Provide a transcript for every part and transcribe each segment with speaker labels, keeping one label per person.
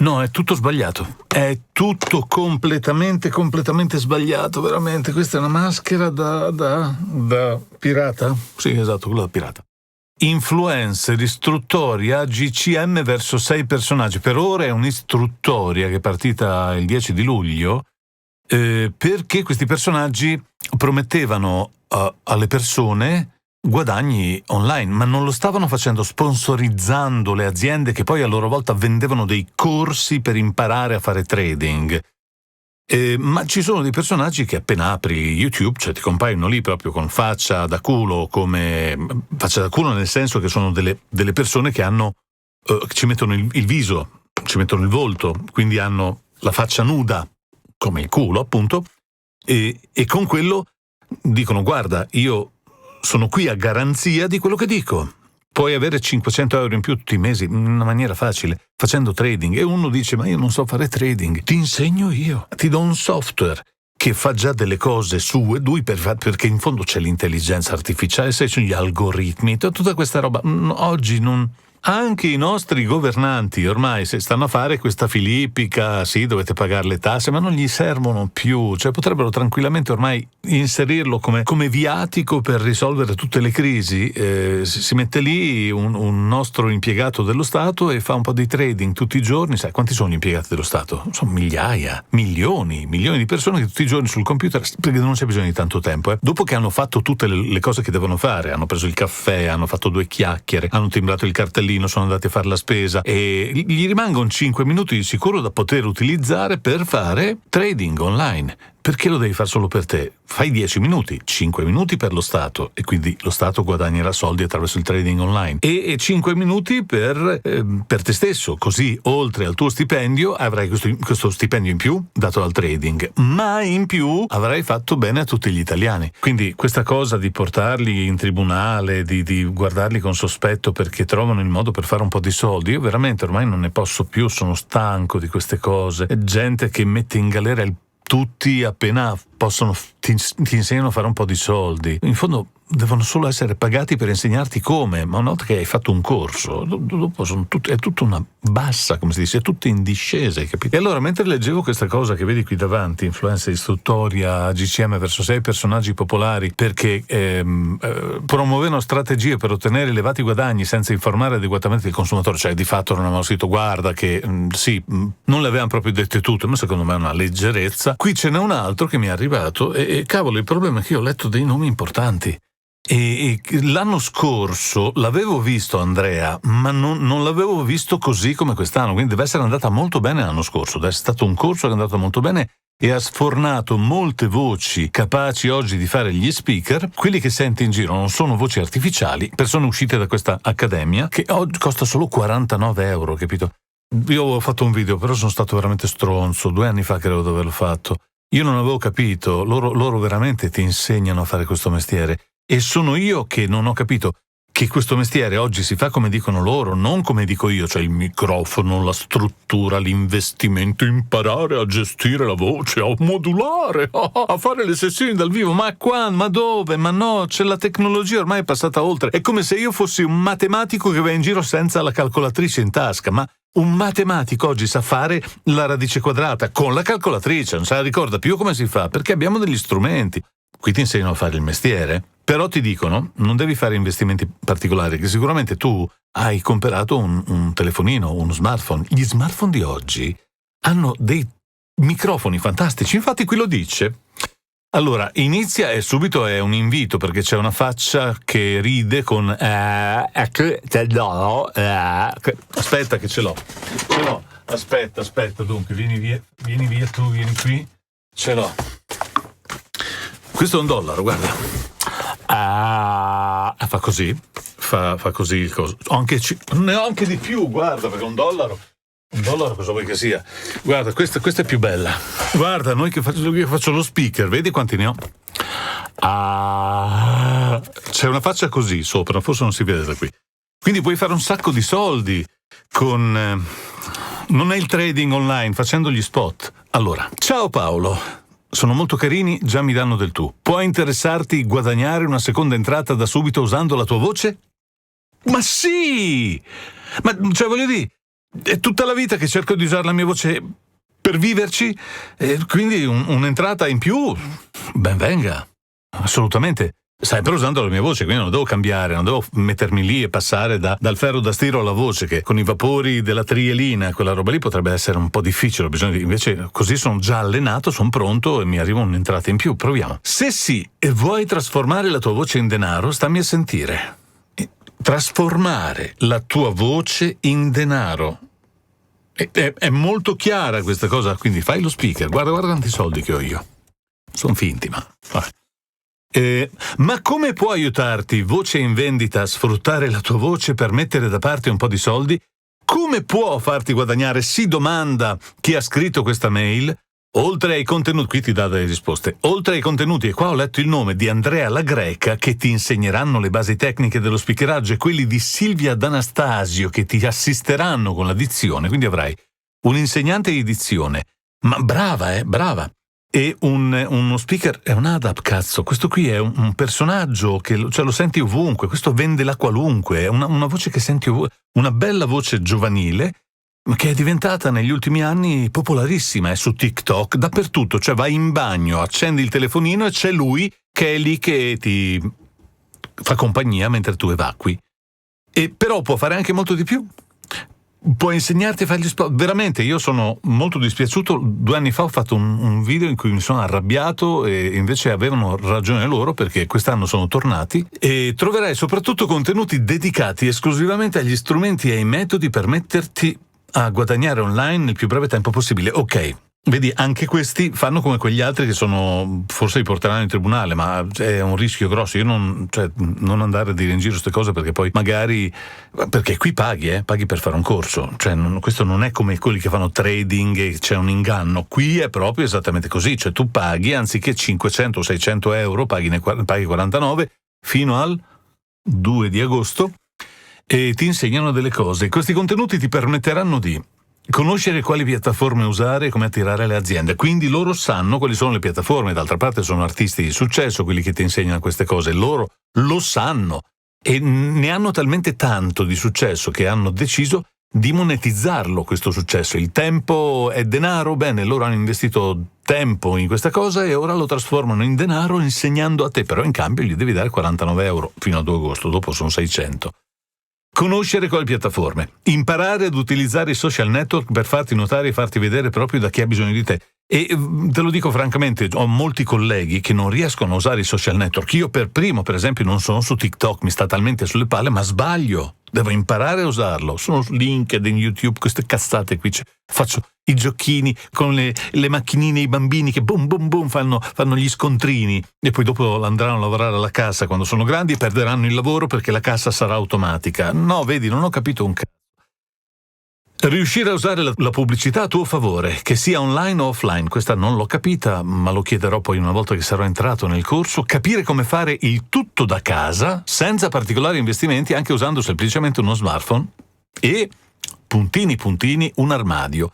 Speaker 1: No, è tutto sbagliato. È tutto completamente sbagliato, veramente. Questa è una maschera da pirata? Sì, esatto, quella da pirata. Influencer, istruttoria, GCM verso 6 personaggi. Per ora è un'istruttoria che è partita il 10 di luglio, perché questi personaggi promettevano alle persone guadagni online, ma non lo stavano facendo sponsorizzando le aziende che poi a loro volta vendevano dei corsi per imparare a fare trading. Ma ci sono dei personaggi che appena apri YouTube, cioè ti compaiono lì proprio con faccia da culo, faccia da culo nel senso che sono delle persone che hanno ci mettono il viso, ci mettono il volto, quindi hanno la faccia nuda come il culo appunto, e con quello dicono: guarda, io sono qui a garanzia di quello che dico. Puoi avere 500 euro in più tutti i mesi in una maniera facile, facendo trading. E uno dice: ma io non so fare trading. Ti insegno io. Ti do un software che fa già delle cose sue, perché in fondo c'è l'intelligenza artificiale, sai, sono gli algoritmi, tutta questa roba. Oggi non... Anche i nostri governanti ormai se stanno a fare questa filippica, sì, dovete pagare le tasse, ma non gli servono più, cioè potrebbero tranquillamente ormai inserirlo come viatico per risolvere tutte le crisi. Si mette lì un nostro impiegato dello Stato e fa un po' di trading tutti i giorni. Sai quanti sono gli impiegati dello Stato? Sono migliaia, milioni di persone che tutti i giorni sul computer, perché non c'è bisogno di tanto tempo. Dopo che hanno fatto tutte le cose che devono fare, hanno preso il caffè, hanno fatto 2 chiacchiere, hanno timbrato il cartellino, sono andati a fare la spesa e gli rimangono 5 minuti di sicuro da poter utilizzare per fare trading online. Perché lo devi fare solo per te? Fai 10 minuti, 5 minuti per lo Stato, e quindi lo Stato guadagnerà soldi attraverso il trading online, e 5 minuti per te stesso, così oltre al tuo stipendio avrai questo stipendio in più dato dal trading, ma in più avrai fatto bene a tutti gli italiani. Quindi questa cosa di portarli in tribunale, di guardarli con sospetto perché trovano il modo per fare un po' di soldi, io veramente ormai non ne posso più, sono stanco di queste cose. È gente che mette in galera tutti appena possono, ti insegnano a fare un po' di soldi. In fondo devono solo essere pagati per insegnarti come, ma una volta che hai fatto un corso, dopo è tutta una bassa, come si dice, è tutto in discesa, hai capito? E allora, mentre leggevo questa cosa che vedi qui davanti, influencer, istruttoria, GCM verso 6 personaggi popolari, perché promuovevano strategie per ottenere elevati guadagni senza informare adeguatamente il consumatore, cioè di fatto non avevano scritto: guarda che sì, non le avevano proprio dette tutte, ma secondo me è una leggerezza. Qui ce n'è un altro che mi è arrivato e cavolo, il problema è che io ho letto dei nomi importanti. E l'anno scorso l'avevo visto, Andrea, ma non l'avevo visto così come quest'anno, quindi deve essere andata molto bene l'anno scorso, deve essere stato un corso che è andato molto bene e ha sfornato molte voci capaci oggi di fare gli speaker. Quelli che senti in giro non sono voci artificiali, persone uscite da questa accademia che oggi costa solo 49 euro, capito? Io avevo fatto un video, però sono stato veramente stronzo, 2 anni fa credo di averlo fatto. Io non avevo capito, loro veramente ti insegnano a fare questo mestiere. E sono io che non ho capito che questo mestiere oggi si fa come dicono loro, non come dico io, cioè il microfono, la struttura, l'investimento, imparare a gestire la voce, a modulare, a fare le sessioni dal vivo. Ma quando? Ma dove? Ma no, c'è la tecnologia ormai è passata oltre. È come se io fossi un matematico che va in giro senza la calcolatrice in tasca, ma un matematico oggi sa fare la radice quadrata con la calcolatrice, non se la ricorda più come si fa, perché abbiamo degli strumenti. Qui ti insegnano a fare il mestiere, però ti dicono non devi fare investimenti particolari, che sicuramente tu hai comprato un telefonino, uno smartphone. Gli smartphone di oggi hanno dei microfoni fantastici, infatti qui lo dice. Allora, inizia e subito è un invito, perché c'è una faccia che ride con aspetta che ce l'ho, aspetta, dunque, vieni via tu, vieni qui, ce l'ho. Questo è $1, guarda. Fa così il coso. Ne ho anche di più, guarda, perché $1 cosa vuoi che sia? Guarda, questa è più bella. Guarda, io faccio lo speaker, vedi quanti ne ho? C'è una faccia così sopra, forse non si vede da qui. Quindi puoi fare un sacco di soldi con... non è il trading online, facendo gli spot. Allora, ciao Paolo. Sono molto carini, già mi danno del tu. Può interessarti guadagnare una seconda entrata da subito usando la tua voce? Ma sì! Ma, cioè, voglio dire, È tutta la vita che cerco di usare la mia voce per viverci, e quindi un'entrata in più, ben venga, assolutamente. Sempre usando la mia voce, quindi non devo cambiare, non devo mettermi lì e passare dal ferro da stiro alla voce, che con i vapori della trielina, quella roba lì potrebbe essere un po' difficile, invece così sono già allenato, sono pronto e mi arriva un'entrata in più. Proviamo. Se sì, e vuoi trasformare la tua voce in denaro, stammi a sentire. Trasformare la tua voce in denaro. È molto chiara questa cosa, quindi fai lo speaker, guarda quanti soldi che ho io. Sono finti, ma... ma come può aiutarti Voce in Vendita a sfruttare la tua voce per mettere da parte un po' di soldi? Come può farti guadagnare? Si domanda chi ha scritto questa mail. Oltre ai contenuti, qui ti dà delle risposte. Oltre ai contenuti, e qua ho letto il nome di Andrea La Greca, che ti insegneranno le basi tecniche dello speakeraggio, e quelli di Silvia D'Anastasio, che ti assisteranno con la dizione. Quindi avrai un insegnante di dizione, ma brava. E uno speaker è un ADAP, cazzo. Questo qui è un personaggio che lo senti ovunque. Questo vende la qualunque. È una voce che senti ovunque. Una bella voce giovanile che è diventata negli ultimi anni popolarissima. È su TikTok, dappertutto. Cioè vai in bagno, accendi il telefonino e c'è lui che è lì che ti fa compagnia mentre tu evacui. E però può fare anche molto di più. Può insegnarti a fare gli spot. Veramente, io sono molto dispiaciuto. 2 anni fa ho fatto un video in cui mi sono arrabbiato, e invece avevano ragione loro, perché quest'anno sono tornati, e troverai soprattutto contenuti dedicati esclusivamente agli strumenti e ai metodi per metterti a guadagnare online nel più breve tempo possibile. Ok, vedi, anche questi fanno come quegli altri che forse li porteranno in tribunale, ma è un rischio grosso. Io non andare a dire in giro queste cose, perché poi magari, perché qui paghi per fare un corso, questo non è come quelli che fanno trading e c'è un inganno. Qui è proprio esattamente così, cioè tu paghi, anziché 500 o 600 euro paghi 49 fino al 2 di agosto, e ti insegnano delle cose. Questi contenuti ti permetteranno di conoscere quali piattaforme usare e come attirare le aziende. Quindi loro sanno quali sono le piattaforme. D'altra parte sono artisti di successo quelli che ti insegnano queste cose. Loro lo sanno e ne hanno talmente tanto di successo che hanno deciso di monetizzarlo, questo successo. Il tempo è denaro. Bene, loro hanno investito tempo in questa cosa e ora lo trasformano in denaro insegnando a te. Però in cambio gli devi dare 49 euro fino a 2 agosto. Dopo sono 600. Conoscere quali piattaforme, imparare ad utilizzare i social network per farti notare e farti vedere proprio da chi ha bisogno di te. E te lo dico francamente, ho molti colleghi che non riescono a usare i social network. Io per primo, per esempio, non sono su TikTok, mi sta talmente sulle palle, ma sbaglio. Devo imparare a usarlo. Sono su LinkedIn, YouTube, queste cazzate qui. Faccio i giochini con le macchinine, i bambini che boom boom boom fanno gli scontrini, e poi dopo andranno a lavorare alla cassa quando sono grandi e perderanno il lavoro perché la cassa sarà automatica. No, vedi, non ho capito un cazzo. Riuscire a usare la pubblicità a tuo favore, che sia online o offline, questa non l'ho capita, ma lo chiederò poi una volta che sarò entrato nel corso. Capire come fare il tutto da casa, senza particolari investimenti, anche usando semplicemente uno smartphone e, puntini, un armadio,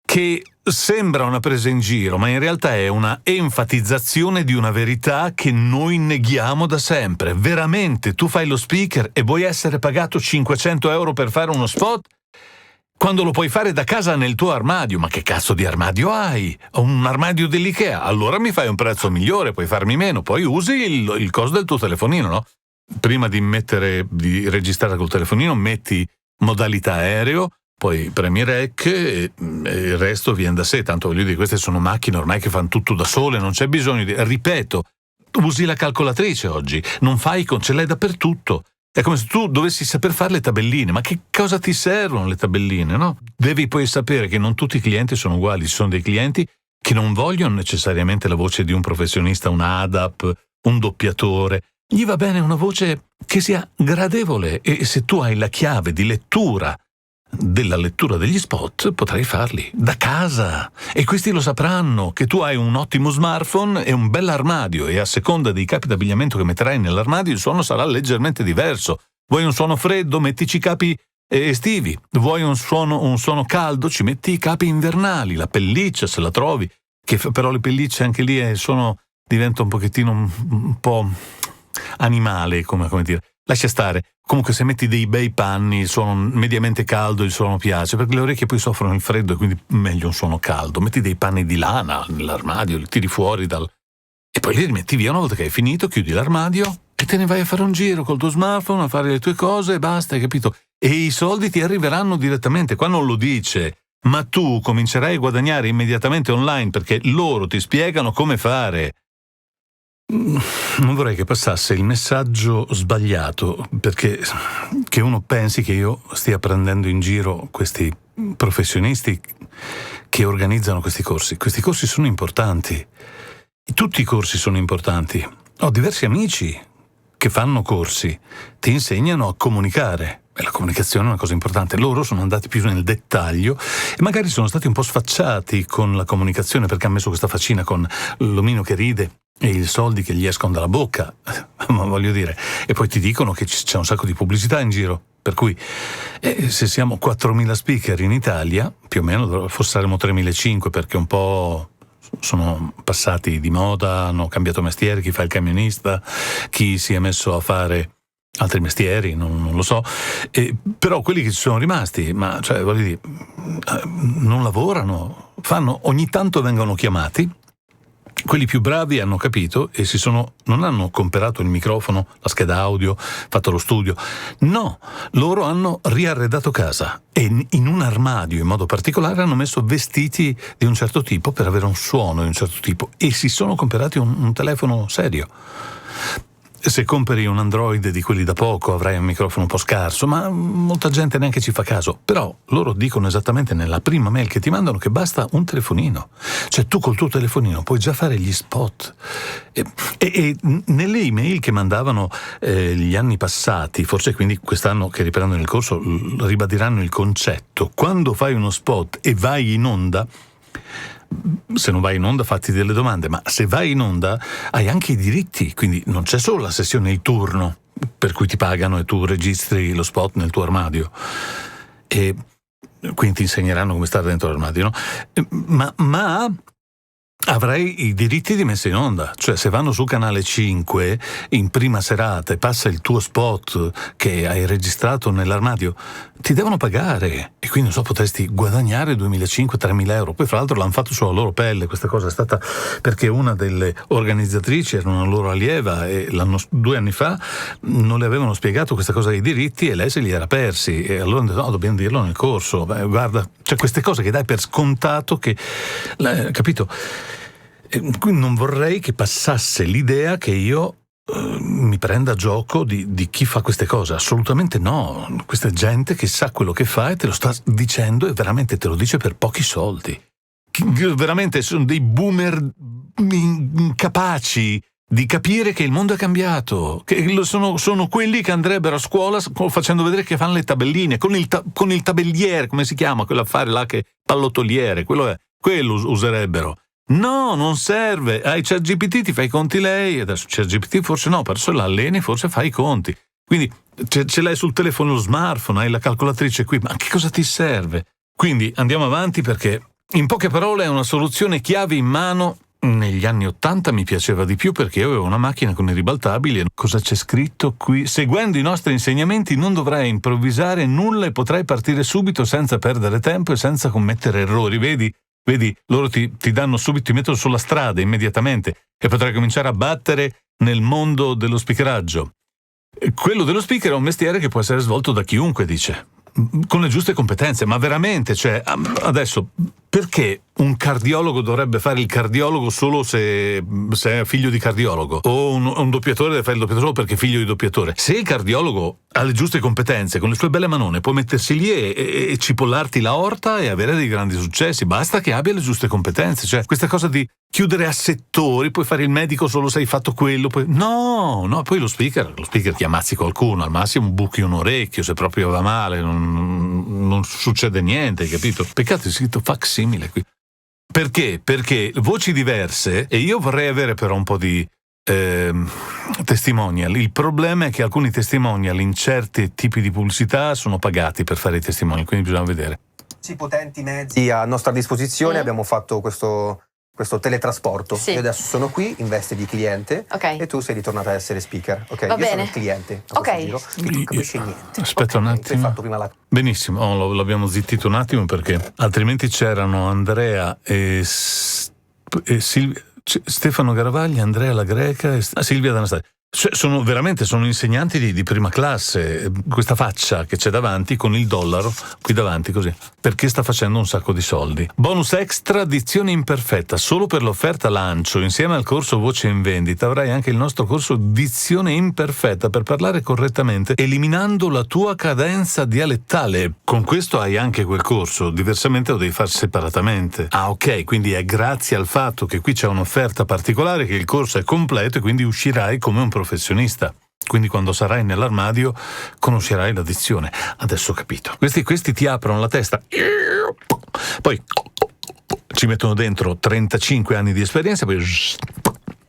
Speaker 1: che sembra una presa in giro, ma in realtà è una enfatizzazione di una verità che noi neghiamo da sempre. Veramente, tu fai lo speaker e vuoi essere pagato 500 euro per fare uno spot? Quando lo puoi fare da casa nel tuo armadio. Ma che cazzo di armadio hai? Ho un armadio dell'Ikea. Allora mi fai un prezzo migliore, puoi farmi meno, poi usi il costo del tuo telefonino, no? Prima di registrare col telefonino metti modalità aereo, poi premi rec e il resto viene da sé. Tanto voglio dire, queste sono macchine ormai che fanno tutto da sole, non c'è bisogno di... Ripeto, usi la calcolatrice oggi, ce l'hai dappertutto. È come se tu dovessi saper fare le tabelline, ma che cosa ti servono le tabelline, no? Devi poi sapere che non tutti i clienti sono uguali, ci sono dei clienti che non vogliono necessariamente la voce di un professionista, un ADAP, un doppiatore. Gli va bene una voce che sia gradevole, e se tu hai la chiave di lettura della lettura degli spot potrai farli da casa, e questi lo sapranno che tu hai un ottimo smartphone e un bel armadio, e a seconda dei capi d'abbigliamento che metterai nell'armadio il suono sarà leggermente diverso. Vuoi un suono freddo, mettici i capi estivi. Vuoi un suono caldo, ci metti i capi invernali, la pelliccia se la trovi, che però le pellicce anche lì il suono diventa un pochettino un po' animale, come dire. lascia stare. Comunque se metti dei bei panni, il suono mediamente caldo, il suono piace, perché le orecchie poi soffrono il freddo e quindi meglio un suono caldo. Metti dei panni di lana nell'armadio, li tiri fuori e poi li rimetti via una volta che hai finito, chiudi l'armadio e te ne vai a fare un giro col tuo smartphone, a fare le tue cose e basta, hai capito? E i soldi ti arriveranno direttamente. Qua non lo dice, ma tu comincerai a guadagnare immediatamente online perché loro ti spiegano come fare. Non vorrei che passasse il messaggio sbagliato, perché che uno pensi che io stia prendendo in giro questi professionisti che organizzano questi corsi. Questi corsi sono importanti. Tutti i corsi sono importanti. Ho diversi amici che fanno corsi, ti insegnano a comunicare. E la comunicazione è una cosa importante. Loro sono andati più nel dettaglio e magari sono stati un po' sfacciati con la comunicazione perché hanno messo questa faccina con l'omino che ride e i soldi che gli escono dalla bocca, ma voglio dire, e poi ti dicono che c'è un sacco di pubblicità in giro, per cui se siamo 4.000 speaker in Italia, più o meno forse saremo 3.500 perché un po' sono passati di moda, hanno cambiato mestiere, chi fa il camionista, chi si è messo a fare altri mestieri, non lo so, però quelli che ci sono rimasti, ma cioè voglio dire, non lavorano, ogni tanto vengono chiamati. Quelli più bravi hanno capito e non hanno comprato il microfono, la scheda audio, fatto lo studio. No, loro hanno riarredato casa e in un armadio in modo particolare hanno messo vestiti di un certo tipo per avere un suono di un certo tipo e si sono comprati un telefono serio. Se compri un Android di quelli da poco avrai un microfono un po' scarso, ma molta gente neanche ci fa caso. Però loro dicono esattamente nella prima mail che ti mandano che basta un telefonino. Cioè tu col tuo telefonino puoi già fare gli spot. E nelle email che mandavano gli anni passati, forse quindi quest'anno che riprendono il corso ribadiranno il concetto. Quando fai uno spot e vai in onda, se non vai in onda fatti delle domande, ma se vai in onda hai anche i diritti, quindi non c'è solo la sessione, il turno per cui ti pagano e tu registri lo spot nel tuo armadio e quindi ti insegneranno come stare dentro l'armadio, no? Ma avrai i diritti di messa in onda, cioè se vanno su Canale 5 in prima serata e passa il tuo spot che hai registrato nell'armadio, ti devono pagare e quindi non so, potresti guadagnare 2.500-3.000 euro. Poi fra l'altro l'hanno fatto sulla loro pelle, questa cosa è stata perché una delle organizzatrici era una loro allieva e 2 anni fa non le avevano spiegato questa cosa dei diritti e lei se li era persi e allora hanno detto no, dobbiamo dirlo nel corso. Beh, guarda, cioè queste cose che dai per scontato che, capito? Quindi non vorrei che passasse l'idea che io mi prenda gioco di chi fa queste cose. Assolutamente no. Questa è gente che sa quello che fa e te lo sta dicendo e veramente te lo dice per pochi soldi. Veramente sono dei boomer incapaci di capire che il mondo è cambiato, che sono quelli che andrebbero a scuola facendo vedere che fanno le tabelline con il tabelliere, come si chiama quell'affare là, che pallottoliere, quello userebbero. No, non serve. Hai ChatGPT, ti fai i conti lei, adesso ChatGPT forse no, però se l'alleni forse fai i conti. Quindi ce l'hai sul telefono, lo smartphone, hai la calcolatrice qui, ma che cosa ti serve? Quindi andiamo avanti perché in poche parole è una soluzione chiave in mano. Negli anni '80 mi piaceva di più perché io avevo una macchina con i ribaltabili e cosa c'è scritto qui? Seguendo i nostri insegnamenti non dovrai improvvisare nulla e potrai partire subito senza perdere tempo e senza commettere errori. Vedi, loro ti danno subito, ti mettono sulla strada immediatamente e potrai cominciare a battere nel mondo dello speakeraggio. Quello dello speaker è un mestiere che può essere svolto da chiunque, dice, con le giuste competenze, ma veramente, cioè, adesso, perché un cardiologo dovrebbe fare il cardiologo solo se è figlio di cardiologo? O un doppiatore deve fare il doppiatore solo perché è figlio di doppiatore? Se il cardiologo ha le giuste competenze, con le sue belle manone, può mettersi lì e cipollarti l'aorta e avere dei grandi successi, basta che abbia le giuste competenze. Cioè, questa cosa di chiudere a settori, puoi fare il medico solo se hai fatto quello, no, poi lo speaker ti ammazzi qualcuno, al massimo buchi un orecchio, se proprio va male, non succede niente, hai capito? Peccato è scritto facsimile qui. Perché? Perché voci diverse, e io vorrei avere però un po' di testimonial. Il problema è che alcuni testimonial in certi tipi di pubblicità sono pagati per fare i testimonial, quindi bisogna vedere.
Speaker 2: Potenti mezzi a nostra disposizione, abbiamo fatto questo questo teletrasporto.
Speaker 3: Sì.
Speaker 2: Io adesso sono qui in veste di cliente,
Speaker 3: Ok.
Speaker 2: e tu sei ritornata a essere speaker. Ok,
Speaker 3: Va
Speaker 2: io
Speaker 3: bene.
Speaker 2: sono il cliente a
Speaker 3: Ok.
Speaker 2: questo giro, e tu non capisci niente.
Speaker 1: Aspetta
Speaker 2: Ok,
Speaker 1: un
Speaker 2: Tu hai
Speaker 1: attimo.
Speaker 2: fatto prima la...
Speaker 1: Benissimo, l'abbiamo zittito un attimo perché altrimenti c'erano Andrea e Silvia, Stefano Garavaglia, Andrea La Greca e Silvia D'Anastasia. Sono insegnanti di prima classe. Questa faccia che c'è davanti con il dollaro qui davanti così, perché sta facendo un sacco di soldi. Bonus extra, dizione imperfetta. Solo per l'offerta lancio, insieme al corso Voce in Vendita, avrai anche il nostro corso Dizione imperfetta per parlare correttamente, eliminando la tua cadenza dialettale. Con questo hai anche quel corso, diversamente lo devi fare separatamente. Ah, ok, quindi è grazie al fatto che qui c'è un'offerta particolare che il corso è completo e quindi uscirai come un professionista. Quindi quando sarai nell'armadio conoscerai la dizione. Adesso ho capito. Questi ti aprono la testa. Poi ci mettono dentro 35 anni di esperienza, poi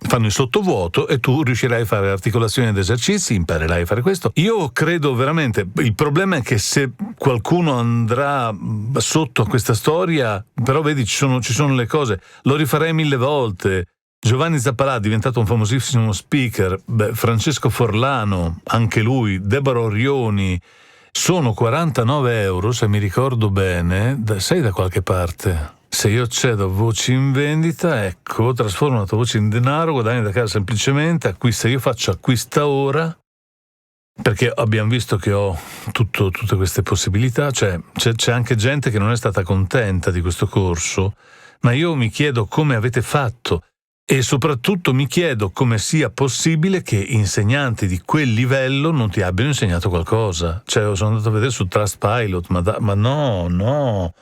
Speaker 1: fanno il sottovuoto e tu riuscirai a fare articolazioni ed esercizi, imparerai a fare questo. Io credo veramente, il problema è che se qualcuno andrà sotto a questa storia, però vedi ci sono le cose, lo rifarei 1000 volte. Giovanni Zappalà è diventato un famosissimo speaker, Francesco Forlano, anche lui, Deborah Orioni, sono 49 euro, se mi ricordo bene, sei da qualche parte. Se io cedo Voci in Vendita, ecco, trasformo la tua voce in denaro, guadagni da casa semplicemente, acquista, io faccio acquista ora, perché abbiamo visto che ho tutte queste possibilità, cioè c'è anche gente che non è stata contenta di questo corso, ma io mi chiedo come avete fatto. E soprattutto mi chiedo come sia possibile che insegnanti di quel livello non ti abbiano insegnato qualcosa. Cioè, sono andato a vedere su Trustpilot, ma no.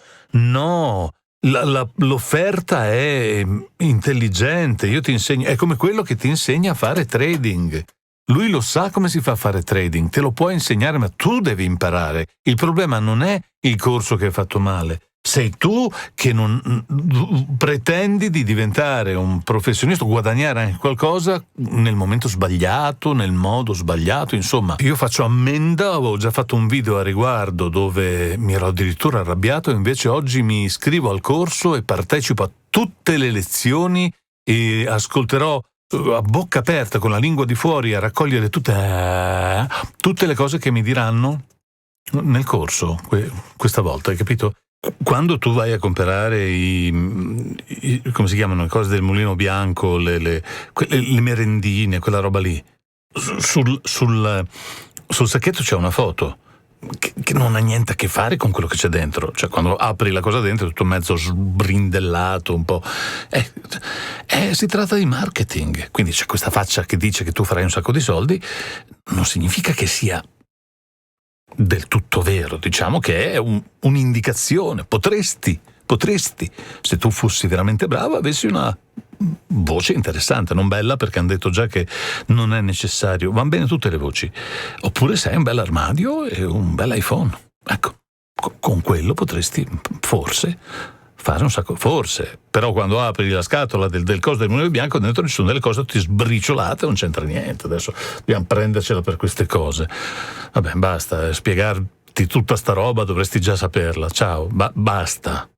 Speaker 1: L'offerta è intelligente, io ti insegno, è come quello che ti insegna a fare trading. Lui lo sa come si fa a fare trading, te lo può insegnare, ma tu devi imparare. Il problema non è il corso che hai fatto male. Sei tu che non pretendi di diventare un professionista, guadagnare anche qualcosa nel momento sbagliato, nel modo sbagliato, insomma. Io faccio ammenda, avevo già fatto un video a riguardo dove mi ero addirittura arrabbiato, invece oggi mi iscrivo al corso e partecipo a tutte le lezioni e ascolterò a bocca aperta, con la lingua di fuori, a raccogliere tutte le cose che mi diranno nel corso questa volta, hai capito? Quando tu vai a comprare come si chiamano, le cose del Mulino Bianco, le merendine, quella roba lì, sul sacchetto c'è una foto che non ha niente a che fare con quello che c'è dentro. Cioè, quando apri la cosa dentro è tutto mezzo sbrindellato, un po'. Si tratta di marketing. Quindi c'è questa faccia che dice che tu farai un sacco di soldi, non significa che sia del tutto vero, diciamo che è un'indicazione. Potresti, se tu fossi veramente bravo, avessi una voce interessante, non bella perché hanno detto già che non è necessario, van bene tutte le voci, oppure sei un bel armadio e un bel iPhone, ecco, con quello potresti forse fare un sacco, forse, però quando apri la scatola del coso del Mulino Bianco dentro ci sono delle cose tutte sbriciolate, non c'entra niente. Adesso dobbiamo prendercela per queste cose. Vabbè, basta, spiegarti tutta sta roba dovresti già saperla. Ciao, basta.